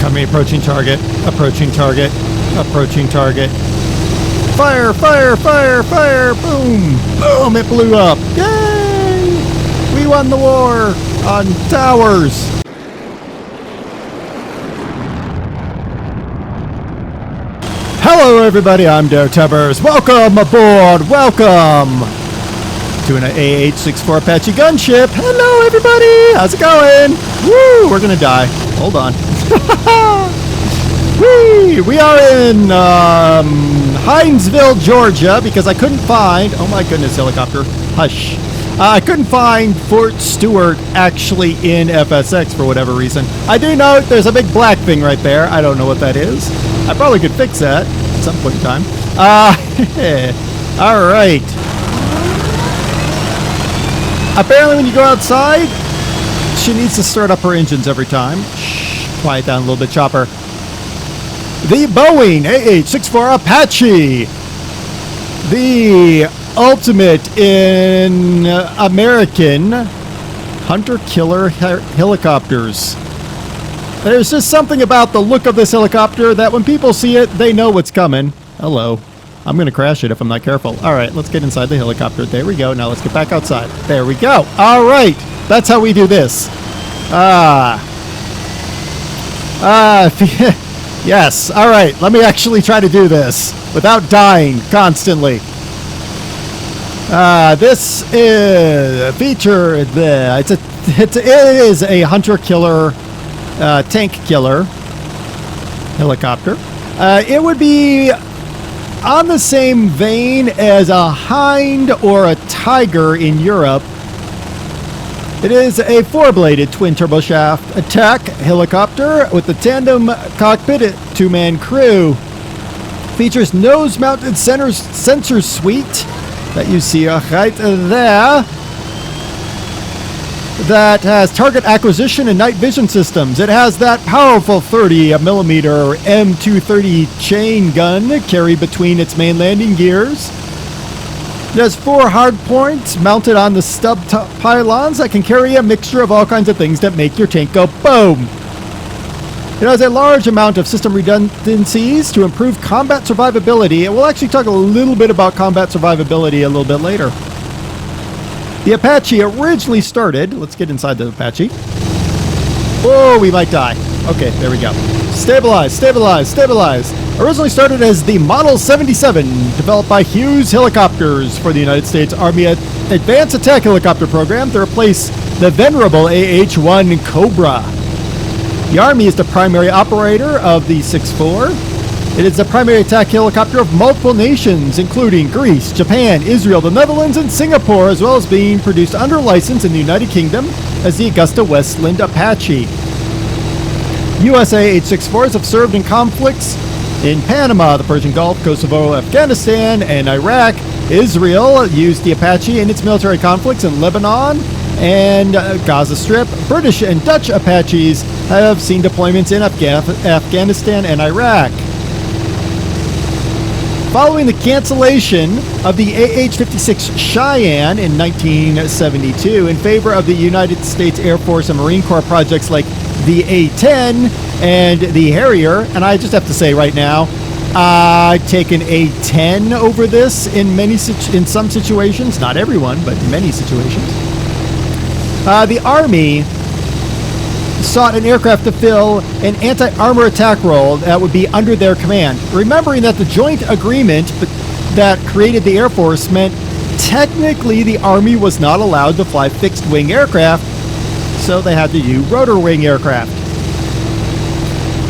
Enemy approaching target. Approaching target. Approaching target. Fire! Fire! Fire! Fire! Boom! Boom! It blew up! Yay! We won the war on towers! Hello everybody, I'm DerTebbers. Welcome aboard! Welcome to an AH-64 Apache gunship. Hello everybody! How's it going? Woo! We're gonna die. Hold on. Whee! We are in Hinesville, Georgia, because I couldn't find... Oh my goodness, helicopter. Hush. I couldn't find Fort Stewart actually in FSX for whatever reason. I do note there's a big black thing right there. I don't know what that is. I probably could fix that at some point in time. All right. Apparently when you go outside, she needs to start up her engines every time. Shh, quiet down a little bit, chopper. The Boeing AH-64 Apache. The ultimate in American hunter-killer helicopters. There's just something about the look of this helicopter that when people see it, they know what's coming. Hello. I'm going to crash it if I'm not careful. All right, let's get inside the helicopter. There we go. Now let's get back outside. There we go. All right. That's how we do this. Yes. All right. Let me actually try to do this without dying constantly. This is featured. It is a hunter-killer, tank killer helicopter. It would be on the same vein as a Hind or a Tiger in Europe. It is a four-bladed twin turboshaft attack helicopter with a tandem cockpit two-man crew. Features nose-mounted sensor suite that you see right there. That has target acquisition and night vision systems. It has that powerful 30mm M230 chain gun carried between its main landing gears. It has 4 hard points mounted on the stub pylons that can carry a mixture of all kinds of things that make your tank go boom. It has a large amount of system redundancies to improve combat survivability, and we'll actually talk a little bit about combat survivability a little bit later. The Apache originally started... Let's get inside the Apache. Whoa, we might die. Okay, there we go. Stabilize, stabilize, stabilize. Originally started as the Model 77, developed by Hughes Helicopters for the United States Army Advanced Attack Helicopter Program to replace the venerable AH-1 Cobra. The Army is the primary operator of the 6.4. It is the primary attack helicopter of multiple nations, including Greece, Japan, Israel, the Netherlands, and Singapore, as well as being produced under license in the United Kingdom as the Augusta Westland Apache. U.S. AH-64s have served in conflicts in Panama, the Persian Gulf, Kosovo, Afghanistan, and Iraq. Israel used the Apache in its military conflicts in Lebanon and Gaza Strip. British and Dutch Apaches have seen deployments in Afghanistan and Iraq. Following the cancellation of the AH-56 Cheyenne in 1972 in favor of the United States Air Force and Marine Corps projects like the A-10 and the Harrier, and I just have to say right now, I've taken A-10 over this in some situations, not everyone, but many situations. The Army sought an aircraft to fill an anti-armor attack role that would be under their command. Remembering that the joint agreement that created the Air Force meant technically the Army was not allowed to fly fixed-wing aircraft, so they had to do rotor-wing aircraft.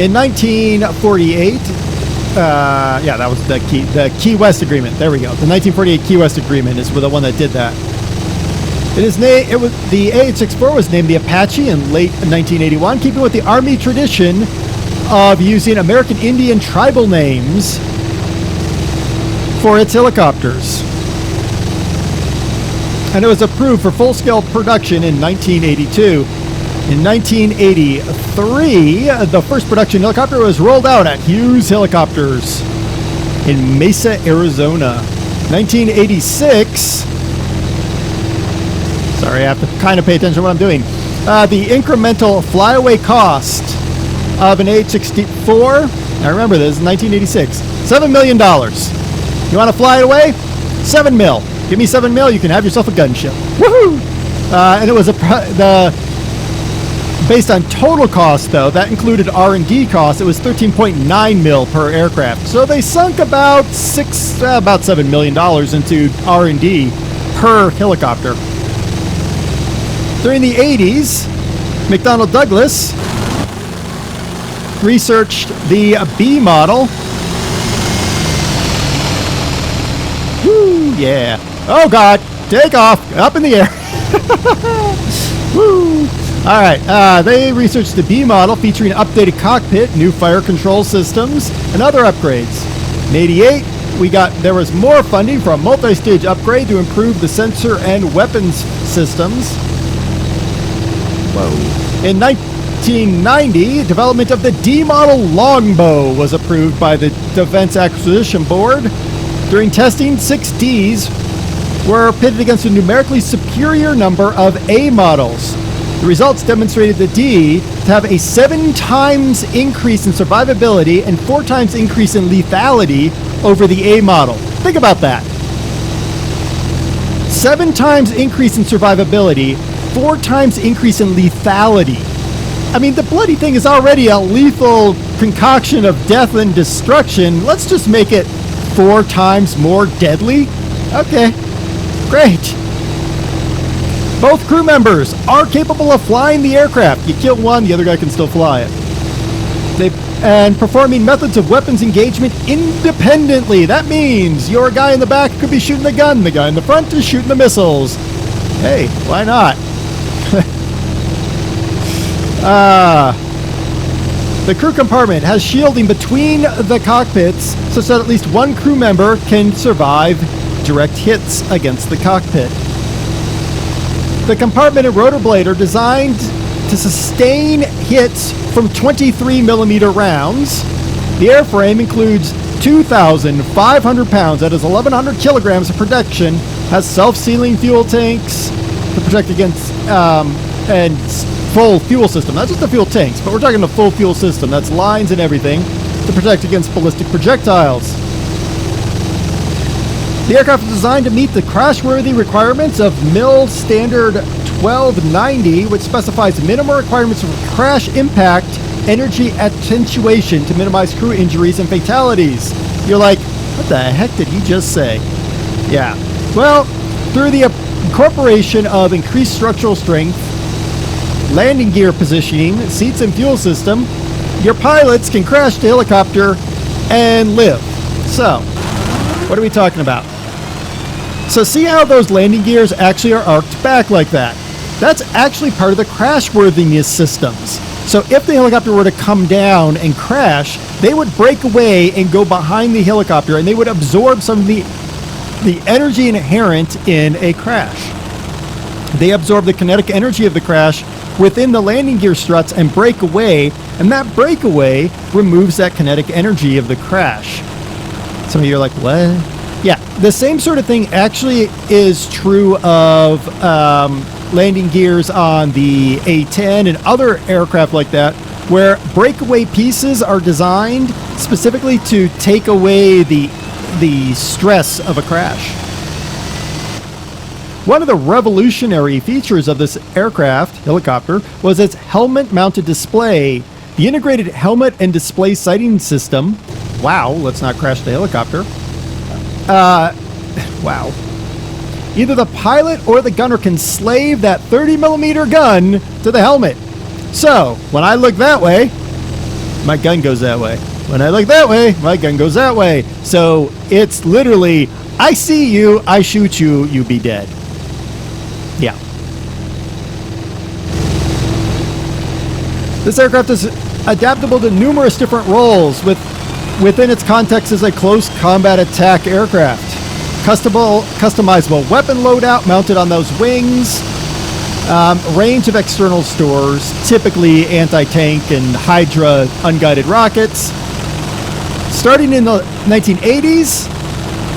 In 1948, that was the Key West Agreement. There we go. The 1948 Key West Agreement is the one that did that. The AH-64 was named the Apache in late 1981, keeping with the Army tradition of using American Indian tribal names for its helicopters. And it was approved for full-scale production in 1982. In 1983, the first production helicopter was rolled out at Hughes Helicopters in Mesa, Arizona. 1986... Sorry, I have to kind of pay attention to what I'm doing. The incremental flyaway cost of an AH-64. Now remember, this is 1986. $7 million. You want to fly it away? 7 mil. Give me 7 mil, you can have yourself a gunship. Woohoo! And it was based on total cost, though, that included R&D costs. It was 13.9 mil per aircraft. So they sunk about $7 million into R&D per helicopter. During the 80s, McDonnell Douglas researched the B model. Woo, yeah. Oh God, take off, up in the air. Woo. All right, they researched the B model featuring updated cockpit, new fire control systems, and other upgrades. In 88, there was more funding for a multi-stage upgrade to improve the sensor and weapons systems. Whoa. In 1990, development of the D model longbow was approved by the Defense Acquisition Board. During testing, 6 Ds were pitted against a numerically superior number of A models. The results demonstrated the D to have a 7 times increase in survivability and 4 times increase in lethality over the A model. Think about that. 7 times increase in survivability, 4 times increase in lethality. I mean, the bloody thing is already a lethal concoction of death and destruction. Let's just make it 4 times more deadly? Okay, great. Both crew members are capable of flying the aircraft. You kill one, the other guy can still fly it. And performing methods of weapons engagement independently. That means your guy in the back could be shooting the gun, the guy in the front is shooting the missiles. Hey, why not? The crew compartment has shielding between the cockpits such that at least one crew member can survive direct hits against the cockpit. The compartment and rotor blade are designed to sustain hits from 23 millimeter rounds. The airframe includes 2,500 pounds, that is 1,100 kilograms of protection, has self-sealing fuel tanks to protect against, and full fuel system. Not just the fuel tanks, but we're talking the full fuel system. That's lines and everything to protect against ballistic projectiles. The aircraft is designed to meet the crash-worthy requirements of MIL Standard 1290, which specifies minimum requirements for crash impact energy attenuation to minimize crew injuries and fatalities. You're like, what the heck did he just say? Yeah. Well, through the incorporation of increased structural strength, landing gear positioning, seats and fuel system, your pilots can crash the helicopter and live. So, what are we talking about? So see how those landing gears actually are arced back like that? That's actually part of the crashworthiness systems. So if the helicopter were to come down and crash, they would break away and go behind the helicopter, and they would absorb some of the energy inherent in a crash. They absorb the kinetic energy of the crash within the landing gear struts and break away, and that breakaway removes that kinetic energy of the crash. Some of you are like, what? Yeah, the same sort of thing actually is true of landing gears on the A-10 and other aircraft like that, where breakaway pieces are designed specifically to take away the stress of a crash. One of the revolutionary features of this helicopter, was its helmet-mounted display. The integrated helmet and display sighting system. Wow, let's not crash the helicopter. Wow. Either the pilot or the gunner can slave that 30 millimeter gun to the helmet. So, when I look that way, my gun goes that way. When I look that way, my gun goes that way. So, it's literally, I see you, I shoot you, you be dead. Yeah. This aircraft is adaptable to numerous different roles within its context as a close combat attack aircraft. Customizable weapon loadout mounted on those wings. Range of external stores, typically anti-tank and Hydra unguided rockets. Starting in the 1980s,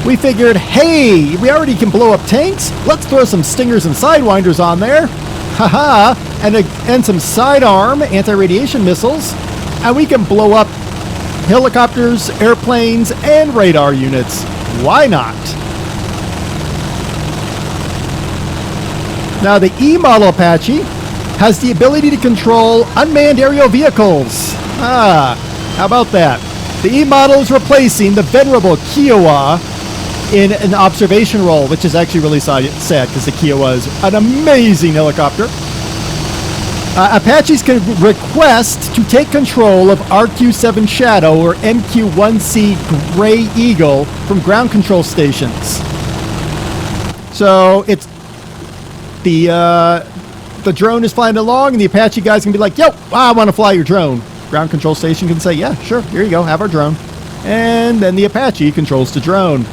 we figured, hey, we already can blow up tanks. Let's throw some Stingers and Sidewinders on there. Haha, and some sidearm anti-radiation missiles. and we can blow up helicopters, airplanes, and radar units. Why not? Now, the E-model Apache has the ability to control unmanned aerial vehicles. How about that? The E-model is replacing the venerable Kiowa in an observation role, which is actually really sad because the Kiowa is an amazing helicopter. Apaches can request to take control of RQ-7 Shadow or MQ-1C Gray Eagle from ground control stations. So it's the drone is flying along, and the Apache guys can be like, "Yo, I want to fly your drone." Ground control station can say, "Yeah, sure, here you go, have our drone." And then the Apache controls the drone.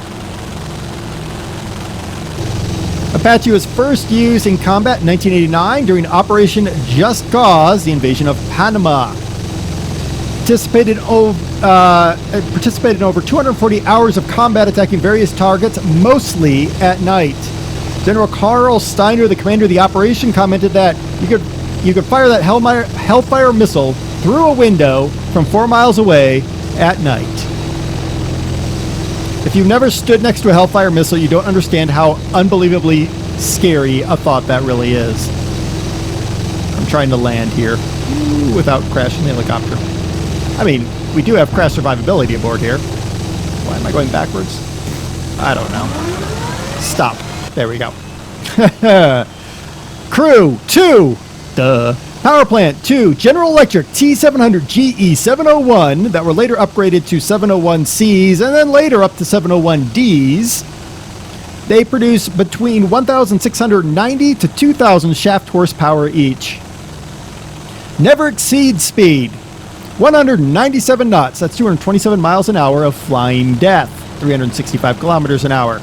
Apache was first used in combat in 1989 during Operation Just Cause, the invasion of Panama. Participated in over 240 hours of combat attacking various targets, mostly at night. General Carl Steiner, the commander of the operation, commented that you could fire that Hellfire missile through a window from 4 miles away at night. If you've never stood next to a Hellfire missile, you don't understand how unbelievably scary a thought that really is. I'm trying to land here without crashing the helicopter. I mean, we do have crash survivability aboard here. Why am I going backwards? I don't know. Stop. There we go. Crew 2. Duh. Power plant 2. General Electric T700 GE 701 that were later upgraded to 701Cs and then later up to 701Ds. They produce between 1,690 to 2,000 shaft horsepower each. Never exceed speed. 197 knots. That's 227 miles an hour of flying death. 365 kilometers an hour.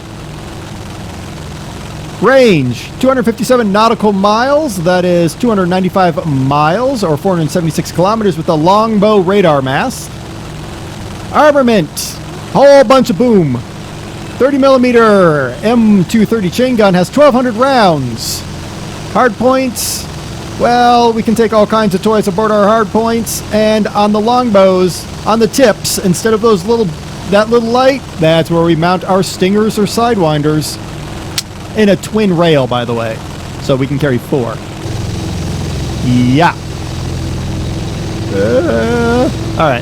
Range, 257 nautical miles, that is 295 miles or 476 kilometers with a longbow radar mast. Armament, whole bunch of boom. 30mm M230 chain gun has 1,200 rounds. Hard points, well, we can take all kinds of toys aboard our hard points, and on the longbows, on the tips, instead of that little light, that's where we mount our stingers or sidewinders. In a twin rail, by the way, so we can carry 4. Yeah. All right.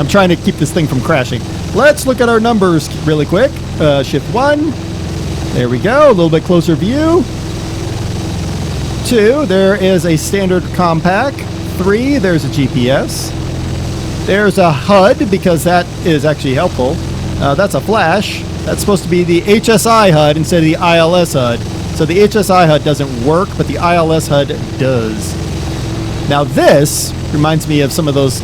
I'm trying to keep this thing from crashing. Let's look at our numbers really quick. Shift 1. There we go. A little bit closer view. 2. There is a standard compact. 3. There's a GPS. There's a HUD, because that is actually helpful. That's a flash. That's supposed to be the HSI HUD instead of the ILS HUD. So the HSI HUD doesn't work, but the ILS HUD does. Now this reminds me of some of those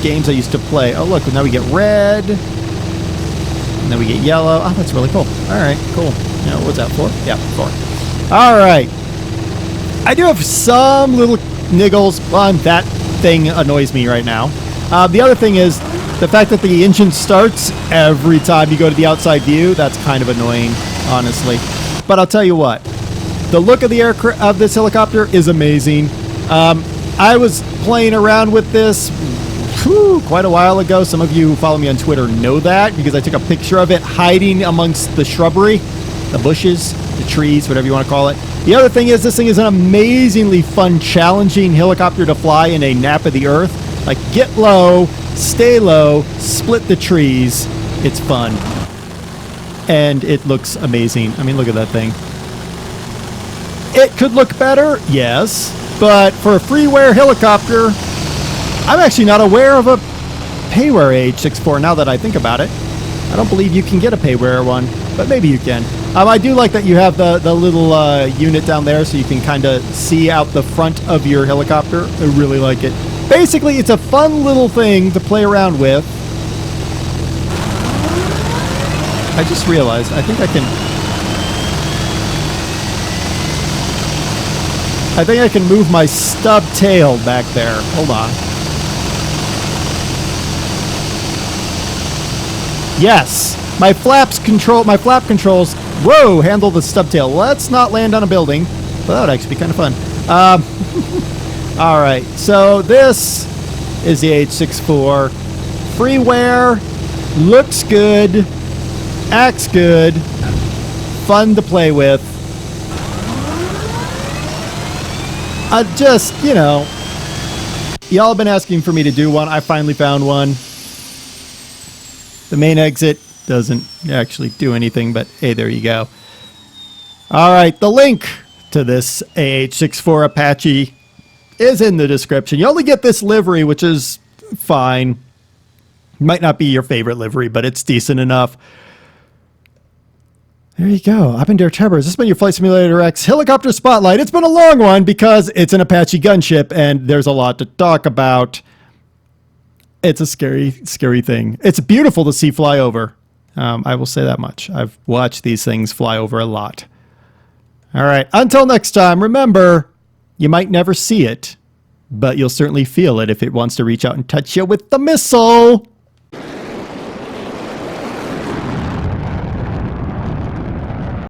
games I used to play. Oh look, now we get red. And then we get yellow. Oh, that's really cool. Alright, cool. Now, what's that, 4? Yeah, 4. Alright. I do have some little niggles on that thing annoys me right now. The other thing is the fact that the engine starts every time you go to the outside view. That's kind of annoying, honestly. But I'll tell you what, the look of the of this helicopter is amazing. I was playing around with this quite a while ago. Some of you who follow me on Twitter know that, because I took a picture of it hiding amongst the shrubbery, the bushes, the trees, whatever you want to call it. The other thing is, this thing is an amazingly fun, challenging helicopter to fly in a nap of the earth. Like, get low, stay low, split the trees. It's fun. And it looks amazing. I mean, look at that thing. It could look better, yes. But for a freeware helicopter, I'm actually not aware of a payware AH-64 now that I think about it. I don't believe you can get a payware one, but maybe you can. I do like that you have the little unit down there so you can kind of see out the front of your helicopter. I really like it. Basically, it's a fun little thing to play around with. I just realized, I think I can move my stub tail back there. Hold on. Yes, my flap controls. Whoa, handle the stub tail. Let's not land on a building. Well, that would actually be kind of fun. All right, so this is the AH-64. Freeware, looks good, acts good, fun to play with. I just, you know, y'all have been asking for me to do one. I finally found one. The main exit doesn't actually do anything, but hey, there you go. All right, the link to this AH-64 Apache is in the description. You only get this livery, which is fine. Might not be your favorite livery, but it's decent enough. There you go. I've been DerTebbers. This has been your Flight Simulator X Helicopter Spotlight. It's been a long one because it's an Apache gunship, and there's a lot to talk about. It's a scary, scary thing. It's beautiful to see fly over. I will say that much. I've watched these things fly over a lot. All right. Until next time, remember, you might never see it, but you'll certainly feel it if it wants to reach out and touch you with the missile.